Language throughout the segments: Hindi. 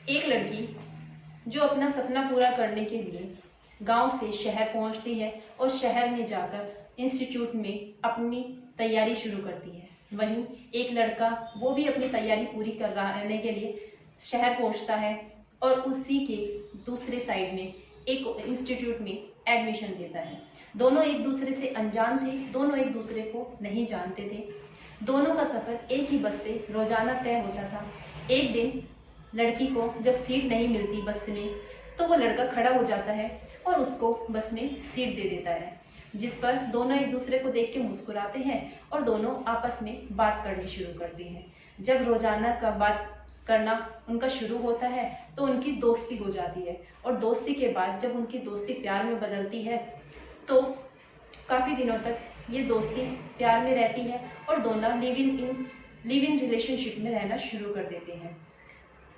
एक लड़की जो अपना सपना पूरा करने के लिए गांव से शहर पहुंचती है और शहर में जाकर इंस्टीट्यूट में अपनी तैयारी शुरू करती है। वहीं एक लड़का वो भी अपनी तैयारी पूरी करने के लिए शहर पहुंचता है और उसी के दूसरे साइड में एक इंस्टीट्यूट में एडमिशन लेता है। दोनों एक दूसरे से अनजान थे, दोनों एक दूसरे को नहीं जानते थे। दोनों का सफ़र एक ही बस से रोजाना तय होता था। एक दिन लड़की को जब सीट नहीं मिलती बस में, तो वो लड़का खड़ा हो जाता है और उसको बस में सीट दे देता है, जिस पर दोनों एक दूसरे को देख के मुस्कुराते हैं और दोनों आपस में बात करनी शुरू करते हैं। जब रोजाना का बात करना उनका शुरू होता है तो उनकी दोस्ती हो जाती है, और दोस्ती के बाद जब उनकी दोस्ती प्यार में बदलती है तो काफ़ी दिनों तक ये दोस्ती प्यार में रहती है और दोनों लिव इन रिलेशनशिप में रहना शुरू कर देते हैं।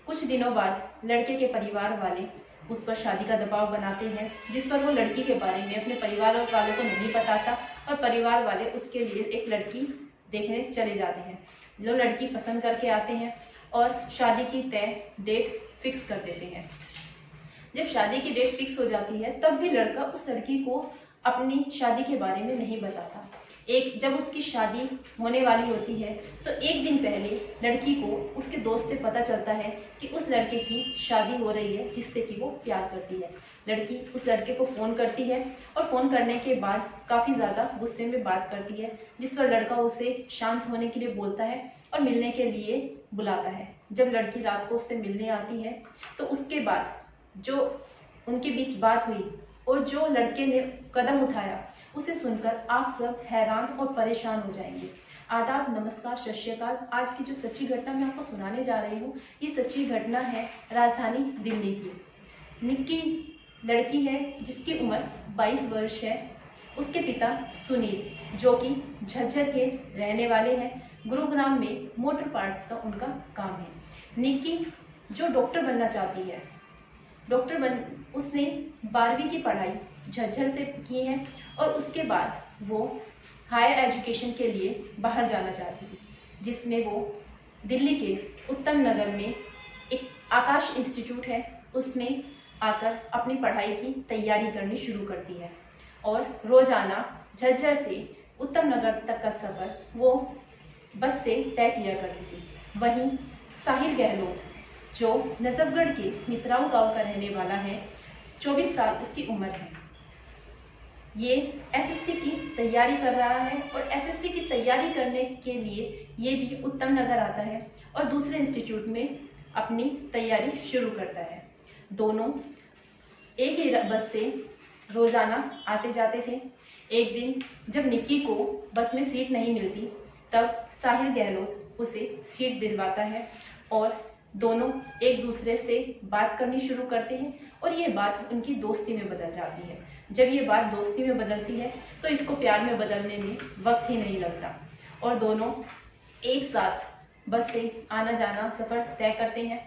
कुछ दिनों बाद लड़के के परिवार वाले उस पर शादी का दबाव बनाते हैं, जिस पर वो लड़की के बारे में अपने परिवार वालों को नहीं बताता और परिवार वाले उसके लिए एक लड़की देखने चले जाते हैं। जो लड़की पसंद करके आते हैं और शादी की तय डेट फिक्स कर देते हैं। जब शादी की डेट फिक्स हो जाती है तब भी लड़का उस लड़की को अपनी शादी के बारे में नहीं बताता। जब उसकी शादी होने वाली होती है तो एक दिन पहले लड़की को उसके दोस्त से पता चलता है कि उस लड़के की शादी हो रही है जिससे कि वो प्यार करती है। लड़की उस लड़के को फ़ोन करती है और फ़ोन करने के बाद काफ़ी ज़्यादा गुस्से में बात करती है, जिस पर लड़का उसे शांत होने के लिए बोलता है और मिलने के लिए बुलाता है। जब लड़की रात को उससे मिलने आती है तो उसके बाद जो उनके बीच बात हुई और जो लड़के ने कदम उठाया उसे सुनकर आप सब हैरान और परेशान हो जाएंगे। आदाब, नमस्कार, सत श्री अकाल। आज की जो सच्ची घटना मैं आपको सुनाने जा रही हूँ, ये सच्ची घटना है राजधानी दिल्ली की। निक्की लड़की है जिसकी उम्र 22 वर्ष है। उसके पिता सुनील जो कि झज्जर के रहने वाले हैं। गुरुग्राम में मोटर पार्ट्स का उनका काम है। निक्की जो डॉक्टर बनना चाहती है, उसने 12वीं की पढ़ाई झज्जर से की है और उसके बाद वो हायर एजुकेशन के लिए बाहर जाना चाहती थी, जिसमें वो दिल्ली के उत्तम नगर में एक आकाश इंस्टीट्यूट है उसमें आकर अपनी पढ़ाई की तैयारी करनी शुरू करती है। और रोजाना झज्जर से उत्तम नगर तक का सफ़र वो बस से तय किया करती थी। वहीं साहिल गहलोत जो नजफगढ़ के मित्राऊ गांव का रहने वाला है, 24 साल उसकी उम्र है। ये एसएससी की तैयारी कर रहा है और एसएससी की तैयारी करने के लिए ये भी उत्तम नगर आता है और दूसरे इंस्टीट्यूट में अपनी तैयारी शुरू करता है। दोनों एक ही बस से रोजाना आते जाते थे। एक दिन जब निक्की को बस में सीट नहीं मिलती तब साहिल गहलोत उसे सीट दिलवाता है और दोनों एक दूसरे से बात करनी शुरू करते हैं और ये बात उनकी दोस्ती में बदल जाती है। जब ये बात दोस्ती में बदलती है तो इसको प्यार में बदलने में वक्त ही नहीं लगता और दोनों एक साथ बस से आना जाना सफ़र तय करते हैं।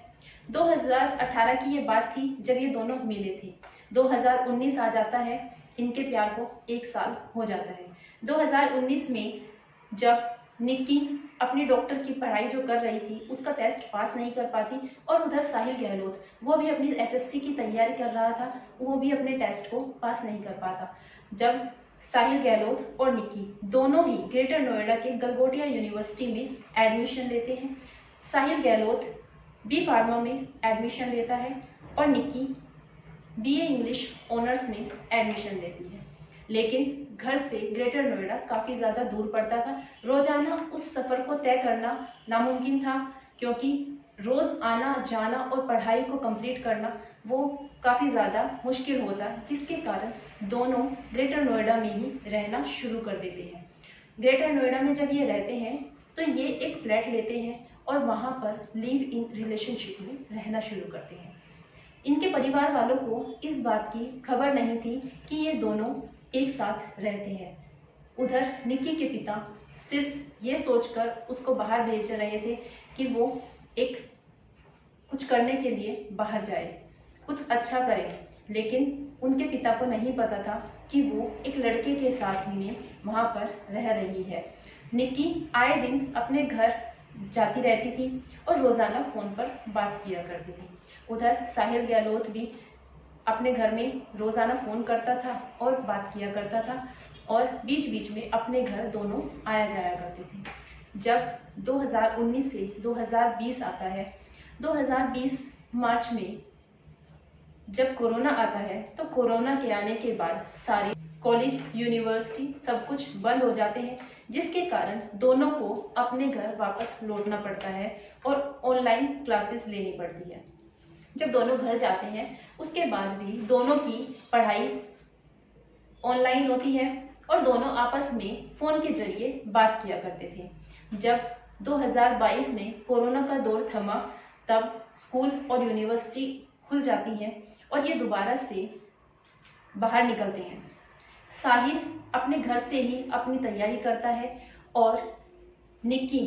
2018 की ये बात थी जब ये दोनों मिले थे। 2019 आ जाता है, इनके प्यार को 1 साल हो जाता है। 2019 में जब निक्की अपनी डॉक्टर की पढ़ाई जो कर रही थी उसका टेस्ट पास नहीं कर पाती और उधर साहिल गहलोत वो भी अपनी एसएससी की तैयारी कर रहा था, वो भी अपने टेस्ट को पास नहीं कर पाता। जब साहिल गहलोत और निक्की दोनों ही ग्रेटर नोएडा के गलगोटिया यूनिवर्सिटी में एडमिशन लेते हैं। साहिल गहलोत बी फार्मा में एडमिशन लेता है और निक्की बीए इंग्लिश ऑनर्स में एडमिशन लेती है। लेकिन घर से ग्रेटर नोएडा काफ़ी ज़्यादा दूर पड़ता था। रोजाना उस सफ़र को तय करना नामुमकिन था, क्योंकि रोज़ आना जाना और पढ़ाई को कंप्लीट करना वो काफ़ी ज़्यादा मुश्किल होता, जिसके कारण दोनों ग्रेटर नोएडा में ही रहना शुरू कर देते हैं। ग्रेटर नोएडा में जब ये रहते हैं तो ये एक फ्लैट लेते हैं और वहाँ पर लिव इन रिलेशनशिप में रहना शुरू करते हैं। इनके परिवार वालों को इस बात की खबर नहीं थी कि ये दोनों एक साथ रहते हैं। उधर निक्की के पिता सिर्फ ये सोचकर उसको बाहर भेज रहे थे कि वो एक कुछ करने के लिए बाहर जाए, कुछ अच्छा करे, लेकिन उनके पिता को नहीं पता था कि वो एक लड़के के साथ में वहाँ पर रह रही है। निक्की आए दिन अपने घर जाती रहती थी और रोज़ाना फ़ोन पर बात किया करती थी। उधर साहिल गहलोत भी अपने घर में रोज़ाना फ़ोन करता था और बात किया करता था और बीच बीच में अपने घर दोनों आया जाया करते थे। जब 2019 से 2020 आता है, 2020 मार्च में जब कोरोना आता है, तो कोरोना के आने के बाद सारे कॉलेज, यूनिवर्सिटी सब कुछ बंद हो जाते हैं, जिसके कारण दोनों को अपने घर वापस लौटना पड़ता है और ऑनलाइन क्लासेस लेनी पड़ती है। जब दोनों घर जाते हैं, उसके बाद भी दोनों की पढ़ाई ऑनलाइन होती है और दोनों आपस में फ़ोन के जरिए बात किया करते थे। जब 2022 में कोरोना का दौर थमा, तब स्कूल और यूनिवर्सिटी खुल जाती हैं और ये दोबारा से बाहर निकलते हैं। साहिल अपने घर से ही अपनी तैयारी करता है और निक्की,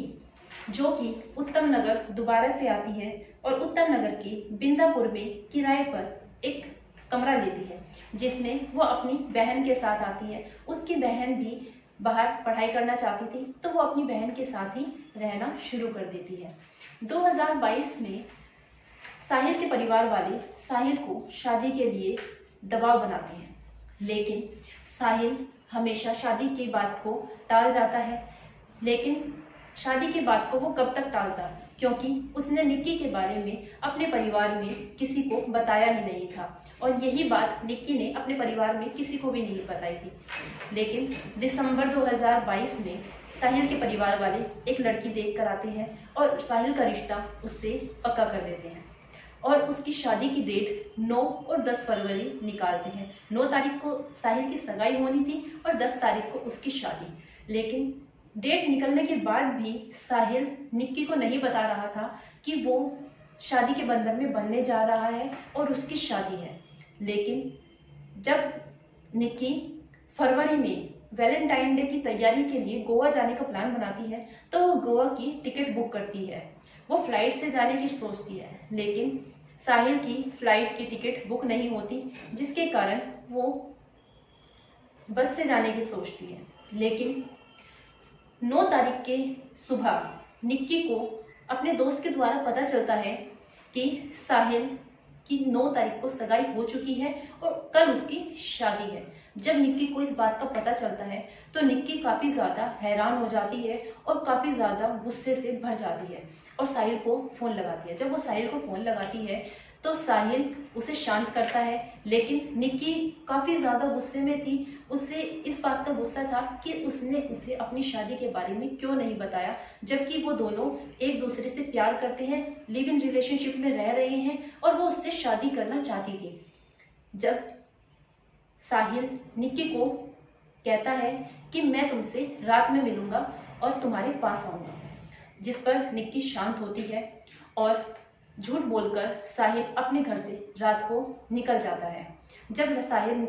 जो कि उत्तम नगर दोबारा से आती है और उत्तम नगर के बिंदापुर में किराए पर एक कमरा लेती है, जिसमें वो अपनी बहन के साथ आती है। उसकी बहन भी बाहर पढ़ाई करना चाहती थी, तो वो अपनी बहन के साथ ही रहना शुरू कर देती है। 2022 में साहिल के परिवार वाले साहिल को शादी के लिए दबाव बनाते हैं, लेकिन साहिल हमेशा शादी की बात को टाल जाता है। लेकिन शादी की बात को वो कब तक टालता, क्योंकि उसने निक्की के बारे में अपने परिवार में किसी को बताया ही नहीं था और यही बात निक्की ने अपने परिवार में किसी को भी नहीं बताई थी। लेकिन दिसंबर 2022 में साहिल के परिवार वाले एक लड़की देख कर आते हैं और साहिल का रिश्ता उससे पक्का कर देते हैं और उसकी शादी की डेट 9 और 10 फरवरी निकालते हैं। 9 तारीख को साहिल की सगाई होनी थी और 10 तारीख को उसकी शादी। लेकिन डेट निकलने के बाद भी साहिल निक्की को नहीं बता रहा था कि वो शादी के बंधन में बंधने जा रहा है और उसकी शादी है। लेकिन जब निक्की फरवरी में वैलेंटाइन डे की तैयारी के लिए गोवा जाने का प्लान बनाती है, तो वो गोवा की टिकट बुक करती है। वो फ्लाइट से जाने की सोचती है, लेकिन साहिल की फ्लाइट की टिकट बुक नहीं होती, जिसके कारण वो बस से जाने की सोचती है। लेकिन 9 तारीख के सुबह निक्की को अपने दोस्त के द्वारा पता चलता है कि साहिल की 9 तारीख को सगाई हो चुकी है और कल उसकी शादी है। जब निक्की को इस बात का पता चलता है, तो निक्की काफ़ी ज़्यादा हैरान हो जाती है और काफ़ी ज़्यादा गुस्से से भर जाती है और साहिल को फ़ोन लगाती है। जब वो साहिल को फ़ोन लगाती है, तो साहिल उसे शांत करता है, लेकिन निक्की काफ़ी ज़्यादा गुस्से में थी। उससे इस बात का गुस्सा था कि उसने उसे अपनी शादी के बारे में क्यों नहीं बताया, जबकि वो दोनों एक दूसरे से प्यार करते हैं, लिव इन रिलेशनशिप में रह रहे हैं और वो उससे शादी करना चाहती थी। जब साहिल निक्की को कहता है कि मैं तुमसे रात में मिलूंगा और तुम्हारे पास आऊँगा, जिस पर निक्की शांत होती है और झूठ बोलकर साहिल अपने घर से रात को निकल जाता है। जब साहिल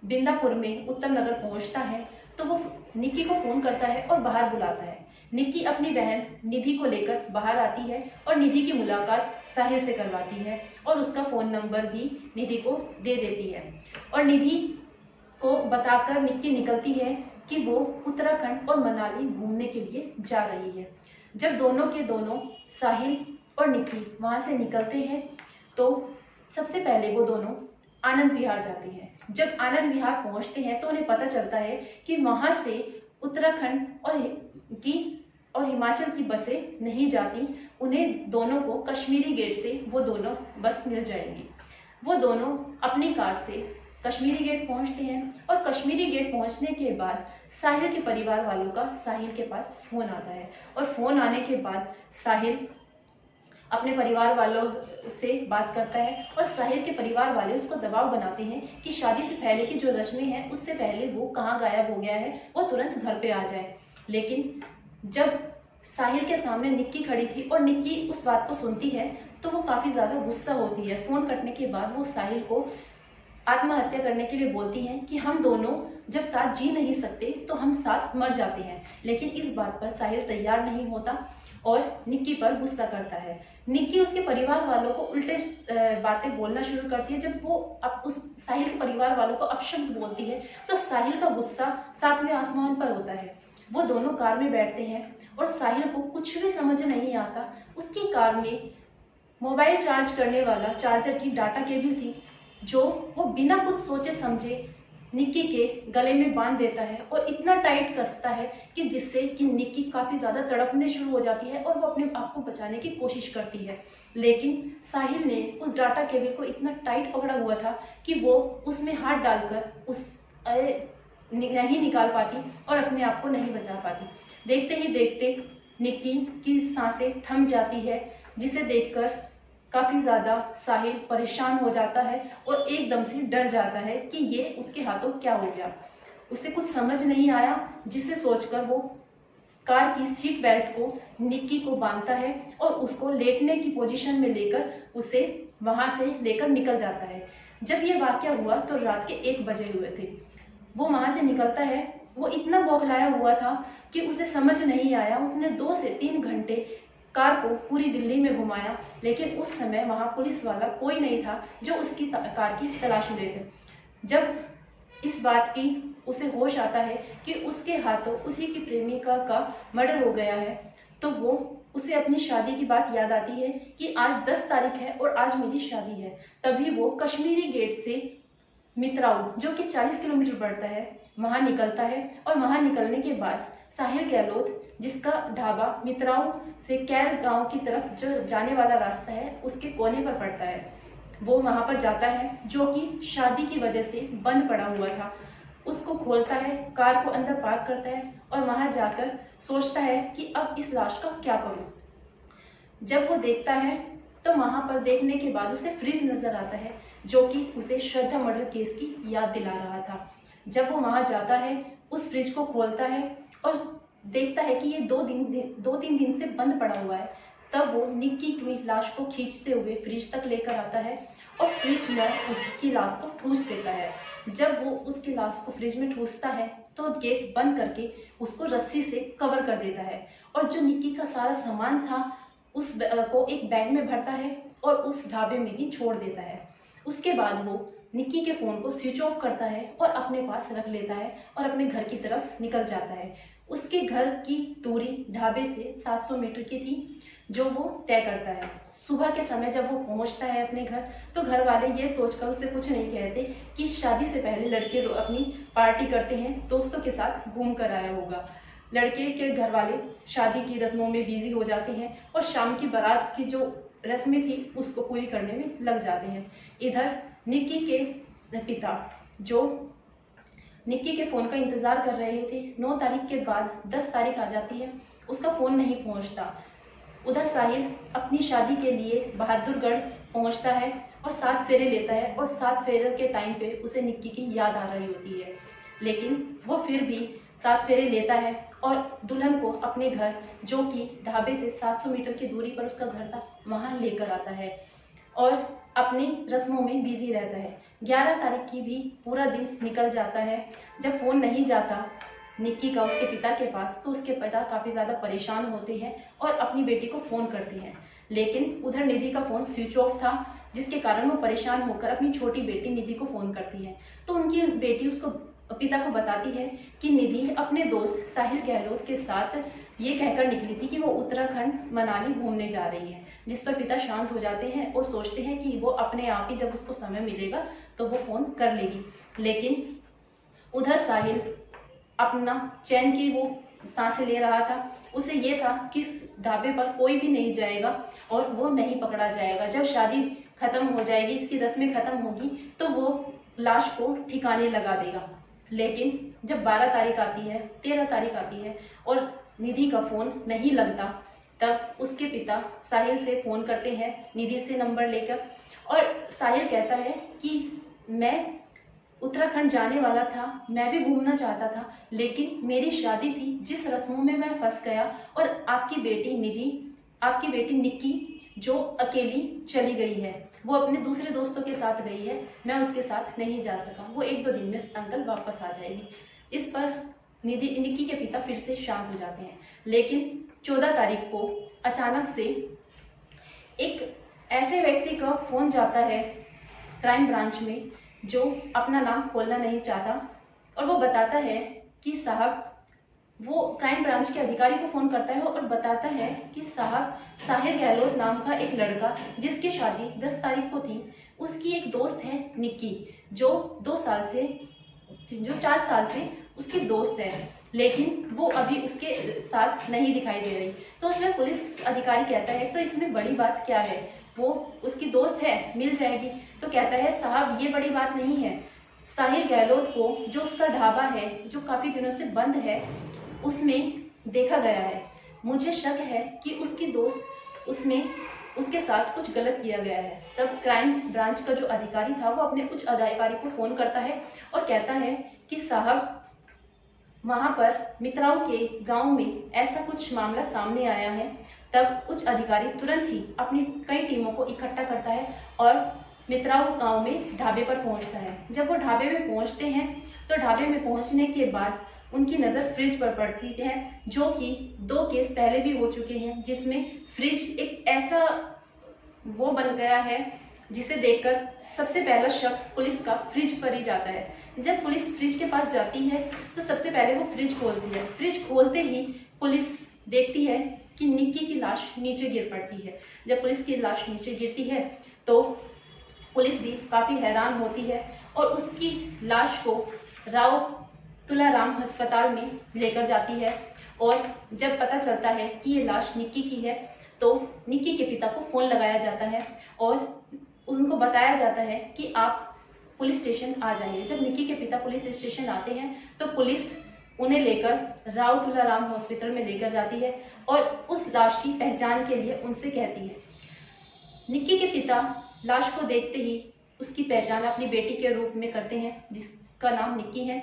बिंदापुर में उत्तम नगर पहुंचता है, तो वो निक्की को फ़ोन करता है और बाहर बुलाता है। निक्की अपनी बहन निधि को लेकर बाहर आती है और निधि की मुलाकात साहिल से करवाती है और उसका फ़ोन नंबर भी निधि को दे देती है और निधि को बताकर निक्की निकलती है कि वो उत्तराखंड और मनाली घूमने के लिए जा रही है। जब दोनों के दोनों साहिल और निक्की वहाँ से निकलते हैं, तो सबसे पहले वो दोनों आनंद विहार जाते हैं। जब आनंद विहार पहुँचते हैं, तो उन्हें पता चलता है कि वहाँ से उत्तराखंड और हिमाचल की बसें नहीं जाती। उन्हें दोनों को कश्मीरी गेट से वो दोनों बस मिल जाएंगी। वो दोनों अपनी कार से कश्मीरी गेट पहुंचते हैं और कश्मीरी गेट पहुंचने के बाद साहिल के परिवार वालों का साहिल के पास फ़ोन आता है और फ़ोन आने के बाद साहिल अपने परिवार वालों से बात करता है और साहिल के परिवार वाले उसको दबाव बनाते हैं कि शादी से पहले की जो रस्में हैं, उससे पहले वो कहाँ गायब हो गया है, वो तुरंत घर पे आ जाए। लेकिन जब साहिल के सामने निक्की खड़ी थी और निक्की उस बात को सुनती है, तो वो काफ़ी ज़्यादा गुस्सा होती है। फ़ोन कटने के बाद वो साहिल को आत्महत्या करने के लिए बोलती हैं कि हम दोनों जब साथ जी नहीं सकते तो हम साथ मर जाते हैं। लेकिन इस बात पर साहिल तैयार नहीं होता और निक्की पर गुस्सा करता है। निक्की उसके परिवार वालों को उल्टे बातें बोलना शुरू करती है। जब वो अब उस साहिल के परिवार वालों को अपशब्द बोलती है, तो साहिल का गुस्सा सातवें आसमान पर होता है। वो दोनों कार में बैठते हैं और साहिल को कुछ भी समझ नहीं आता। उसकी कार में मोबाइल चार्ज करने वाला चार्जर की डाटा केबल थी, जो वो बिना कुछ सोचे समझे निक्की के गले में बांध देता है और इतना टाइट कसता है कि जिससे कि निक्की काफी ज्यादा तड़पने शुरू हो जाती है और वो अपने आप को बचाने की कोशिश करती है। लेकिन साहिल ने उस डाटा केबल को इतना टाइट पकड़ा हुआ था कि वो उसमें हाथ डालकर उस नहीं निकाल पाती और अपने आप को नहीं बचा पाती। देखते ही देखते निक्की की सांसें थम जाती है, जिसे देखकर काफी ज्यादा साहिल परेशान हो जाता है और एकदम से डर जाता है कि ये उसके हाथों क्या हो गया। उसे कुछ समझ नहीं आया, जिसे सोचकर वो कार की सीट बेल्ट को निक्की को बांधता है और उसको लेटने की पोजीशन में लेकर उसे वहां से लेकर निकल जाता है। जब ये वाकया हुआ तो रात के 1 बजे हुए थे। वो वहां से निकलता है। वो इतना बौखलाया हुआ था कि उसे समझ नहीं आया। उसने 2 से 3 घंटे कार को पूरी दिल्ली में घुमाया, लेकिन उस समय वहां पुलिस वाला कोई नहीं था जो उसकी कार की तलाशी लेते। जब इस बात की उसे होश आता है कि उसके हाथों उसी की प्रेमिका का मर्डर हो गया है, तो वो उसे अपनी शादी की बात याद आती है कि आज 10 तारीख है और आज मेरी शादी है। तभी वो कश्मीरी गेट से मित्राऊ, जो कि 40 किलोमीटर पड़ता है, वहां निकलता है। और वहां निकलने के बाद साहिल गहलोत, जिसका ढाबा मित्राऊ से कैर गांव की तरफ जो जाने वाला रास्ता है उसके कोने पर पड़ता है, वो वहां पर जाता है, जो कि शादी की वजह से बंद पड़ा हुआ था। उसको खोलता है, कार को अंदर पार्क करता है और वहां जाकर सोचता है कि अब इस लाश का क्या करूं। जब वो देखता है तो वहां पर देखने के बाद उसे फ्रिज नजर आता है, जो कि उसे श्रद्धा मर्डर केस की याद दिला रहा था। जब वो वहां जाता है, उस फ्रिज को खोलता है और देखता है कि ये 2-3 दिन से बंद पड़ा हुआ है। तब वो निक्की की लाश को खींचते हुए फ्रिज तक लेकर आता है और फ्रिज में उसकी लाश को ठूस देता है। जब वो उसकी लाश को फ्रिज में ठूसता है तो गेट बंद करके उसको रस्सी से कवर कर देता है और जो निक्की का सारा सामान था उस को एक बैग में भरता है और उस ढाबे में ही छोड़ देता है। उसके बाद वो निक्की के फोन को स्विच ऑफ करता है और अपने पास रख लेता है और अपने घर की तरफ निकल जाता है। उसके घर की दूरी ढाबे से 700 मीटर की थी, जो वो तय करता है। सुबह के समय जब वो पहुंचता है अपने घर, तो घर वाले ये सोचकर उसे कुछ नहीं कहते कि शादी से पहले लड़के अपनी पार्टी करते हैं, दोस्तों के साथ घूम कर आया होगा। लड़के के घर वाले शादी की रस्मों में बिजी हो जाते हैं और शाम की बारात की जो रस्में थी उसको पूरी करने में लग जाते हैं। इधर निक्की के पिता, जो निक्की के फोन का इंतजार कर रहे थे, 9 तारीख के बाद 10 तारीख आ जाती है, उसका फोन नहीं पहुंचता। उधर साहिल अपनी शादी के लिए बहादुरगढ़ पहुंचता है और 7 फेरे लेता है और 7 फेरे के टाइम पे उसे निक्की की याद आ रही होती है, लेकिन वो फिर भी 7 फेरे लेता है और दुल्हन को अपने घर, जो कि ढाबे से 700 मीटर की दूरी पर उसका घर था, वहां लेकर आता है और अपनी रस्मों में बिजी रहता है। 11 तारीख की भी पूरा दिन निकल जाता है। जब फोन नहीं जाता निक्की का उसके पिता के पास, तो उसके पिता काफी ज्यादा परेशान होते हैं और अपनी बेटी को फोन करते हैं, लेकिन उधर निधि का फोन स्विच ऑफ था, जिसके कारण वो परेशान होकर अपनी छोटी बेटी निधि को फोन करती है। तो उनकी बेटी उसको पिता को बताती है कि निधि अपने दोस्त साहिल गहलोत के साथ ये कहकर निकली थी कि वो उत्तराखंड मनाली घूमने जा रही है, जिस पर पिता शांत हो जाते हैं और सोचते हैं कि वो अपने आप ही जब उसको समय मिलेगा तो वो फोन कर लेगी। लेकिन उधर साहिल अपना चैन की वो सांसें ले रहा था। उसे ये था कि ढाबे पर कोई भी नहीं जाएगा और वो नहीं पकड़ा जाएगा। जब शादी खत्म हो जाएगी, इसकी रस्में खत्म होगी, तो वो लाश को ठिकाने लगा देगा। लेकिन जब 12 तारीख आती है, 13 तारीख आती है और निधि का फोन नहीं लगता, तब उसके पिता साहिल से फोन करते हैं निधि से नंबर लेकर, और साहिल कहता है कि मैं उत्तराखंड जाने वाला था, मैं भी घूमना चाहता था, लेकिन मेरी शादी थी जिस रस्मों में मैं फंस गया और आपकी बेटी निधि, आपकी बेटी निक्की जो अकेली चली गई है, वो अपने दूसरे दोस्तों के साथ गई है, मैं उसके साथ नहीं जा सका, वो 1-2 दिन में अंकल वापस आ जाएगी। इस पर निक्की के पिता फिर से शांत हो जाते हैं। लेकिन 14 तारीख को अचानक से एक ऐसे व्यक्ति का फोन जाता है क्राइम ब्रांच में, जो अपना नाम खोलना नहीं चाहता, और वो बताता है कि साहब, वो क्राइम ब्रांच के अधिकारी को फ़ोन करता है और बताता है कि साहब, साहिल गहलोत नाम का एक लड़का जिसकी शादी 10 तारीख को थी, उसकी एक दोस्त है निक्की, जो 4 साल से उसकी दोस्त है, लेकिन वो अभी उसके साथ नहीं दिखाई दे रही। तो उसमें पुलिस अधिकारी कहता है तो इसमें बड़ी बात क्या है, वो उसकी दोस्त है, मिल जाएगी। तो कहता है साहब, ये बड़ी बात नहीं है। साहिल गहलोत को जो उसका ढाबा है, जो काफ़ी दिनों से बंद है, उसमें देखा गया है। मुझे शक है कि उसकी दोस्त उसमें उसके साथ कुछ गलत किया गया है। तब क्राइम ब्रांच का जो अधिकारी था वो अपने उच्च अधिकारी को फ़ोन करता है और कहता है कि साहब, वहाँ पर मित्राओं के गांव में ऐसा कुछ मामला सामने आया है। तब उच्च अधिकारी तुरंत ही अपनी कई टीमों को इकट्ठा करता है और मित्राओं गांव में ढाबे पर पहुंचता है। जब वो ढाबे में पहुंचते हैं तो ढाबे में पहुंचने के बाद उनकी नज़र फ्रिज पर पड़ती है, जो कि 2 केस पहले भी हो चुके हैं, जिसमें फ्रिज एक ऐसा वो बन गया है जिसे देखकर सबसे पहला शक पुलिस का फ्रिज पर ही जाता है। जब पुलिस फ्रिज के पास जाती है तो सबसे पहले वो फ्रिज खोलती है। फ्रिज खोलते ही पुलिस देखती है कि निक्की की लाश नीचे गिर पड़ती है। जब पुलिस की लाश नीचे गिरती है तो पुलिस भी काफ़ी हैरान होती है और उसकी लाश को राव तुलाराम अस्पताल में लेकर जाती है। और जब पता चलता है कि ये लाश निक्की की है तो निक्की के पिता को फ़ोन लगाया जाता है और उनको बताया जाता है कि आप पुलिस स्टेशन आ जाइए। जब निक्की के पिता पुलिस स्टेशन आते हैं तो पुलिस उन्हें लेकर राव तुलाराम हॉस्पिटल में लेकर जाती है और उस लाश की पहचान के लिए उनसे कहती है। निक्की के पिता लाश को देखते ही उसकी पहचान अपनी बेटी के रूप में करते हैं, जिसका नाम निक्की है।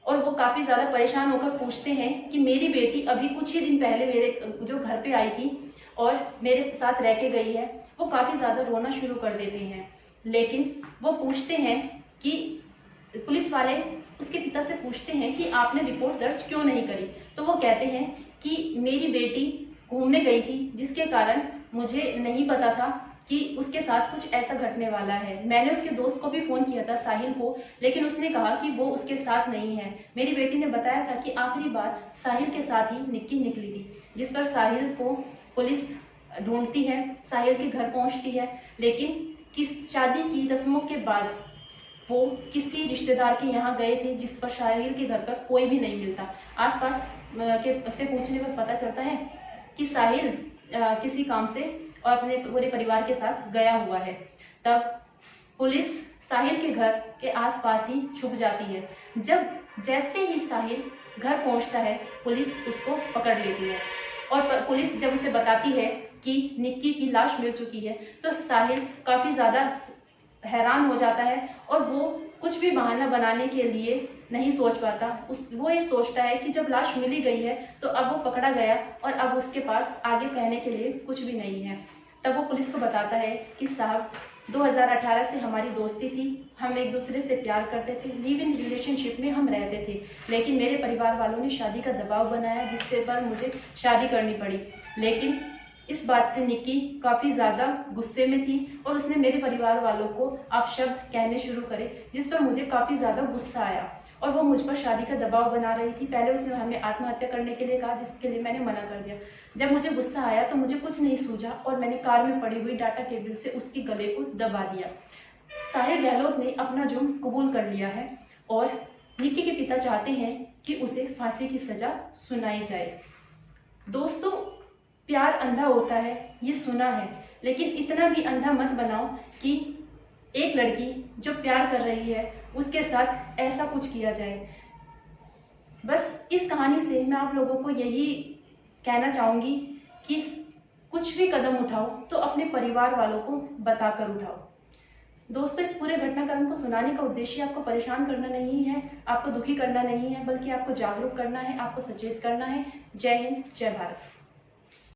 और वो काफ़ी ज़्यादा परेशान होकर पूछते हैं कि मेरी बेटी अभी कुछ ही दिन पहले मेरे जो घर पे आई थी और मेरे साथ रह के गई है। वो काफ़ी ज़्यादा रोना शुरू कर देते हैं, लेकिन वो पूछते हैं कि पुलिस वाले उसके पिता से पूछते हैं कि आपने रिपोर्ट दर्ज क्यों नहीं करी। तो वो कहते हैं कि मेरी बेटी घूमने गई थी, जिसके कारण मुझे नहीं पता था कि उसके साथ कुछ ऐसा घटने वाला है। मैंने उसके दोस्त को भी फ़ोन किया था, साहिल को, लेकिन उसने कहा कि वो उसके साथ नहीं है। मेरी बेटी ने बताया था कि आखिरी बार साहिल के साथ ही निक्की निकली थी, जिस पर साहिल को पुलिस ढूंढती है, साहिल के घर पहुंचती है, लेकिन किस शादी की रस्मों के बाद वो किसी रिश्तेदार के यहाँ गए थे, जिस पर साहिल के घर पर कोई भी नहीं मिलता। आसपास के से पूछने पर पता चलता है कि साहिल किसी काम से और अपने पूरे परिवार के साथ गया हुआ है। तब पुलिस साहिल के घर के आसपास ही छुप जाती है। जैसे ही साहिल घर पहुंचता है, पुलिस उसको पकड़ लेती है और पुलिस जब उसे बताती है कि निक्की की लाश मिल चुकी है तो साहिल काफ़ी ज़्यादा हैरान हो जाता है और वो कुछ भी बहाना बनाने के लिए नहीं सोच पाता। वो ये सोचता है कि जब लाश मिली गई है तो अब वो पकड़ा गया और अब उसके पास आगे कहने के लिए कुछ भी नहीं है। तब वो पुलिस को बताता है कि साहब, 2018 से हमारी दोस्ती थी, हम एक दूसरे से प्यार करते थे, लिव इन रिलेशनशिप में हम रहते थे, लेकिन मेरे परिवार वालों ने शादी का दबाव बनाया, जिससे पर मुझे शादी करनी पड़ी। लेकिन इस बात से निक्की काफ़ी ज़्यादा गुस्से में थी और उसने मेरे परिवार वालों को अपशब्द कहने शुरू करे, जिस पर मुझे काफ़ी ज़्यादा गुस्सा आया और वो मुझ पर शादी का दबाव बना रही थी। पहले उसने हमें आत्महत्या करने के लिए कहा, जिसके लिए मैंने मना कर दिया। जब मुझे गुस्सा आया तो मुझे कुछ नहीं सूझा और मैंने कार में पड़ी हुई डाटा केबल से उसके गले को दबा दिया। साहिल गहलोत ने अपना जुर्म कबूल कर लिया है और निक्की के पिता चाहते हैं कि उसे फांसी की सज़ा सुनाई जाए। दोस्तों, प्यार अंधा होता है, ये सुना है, लेकिन इतना भी अंधा मत बनाओ कि एक लड़की जो प्यार कर रही है उसके साथ ऐसा कुछ किया जाए। बस इस कहानी से मैं आप लोगों को यही कहना चाहूँगी कि कुछ भी कदम उठाओ तो अपने परिवार वालों को बताकर उठाओ। दोस्तों, इस पूरे घटनाक्रम को सुनाने का उद्देश्य आपको परेशान करना नहीं है, आपको दुखी करना नहीं है, बल्कि आपको जागरूक करना है, आपको सचेत करना है। जय हिंद, जय भारत।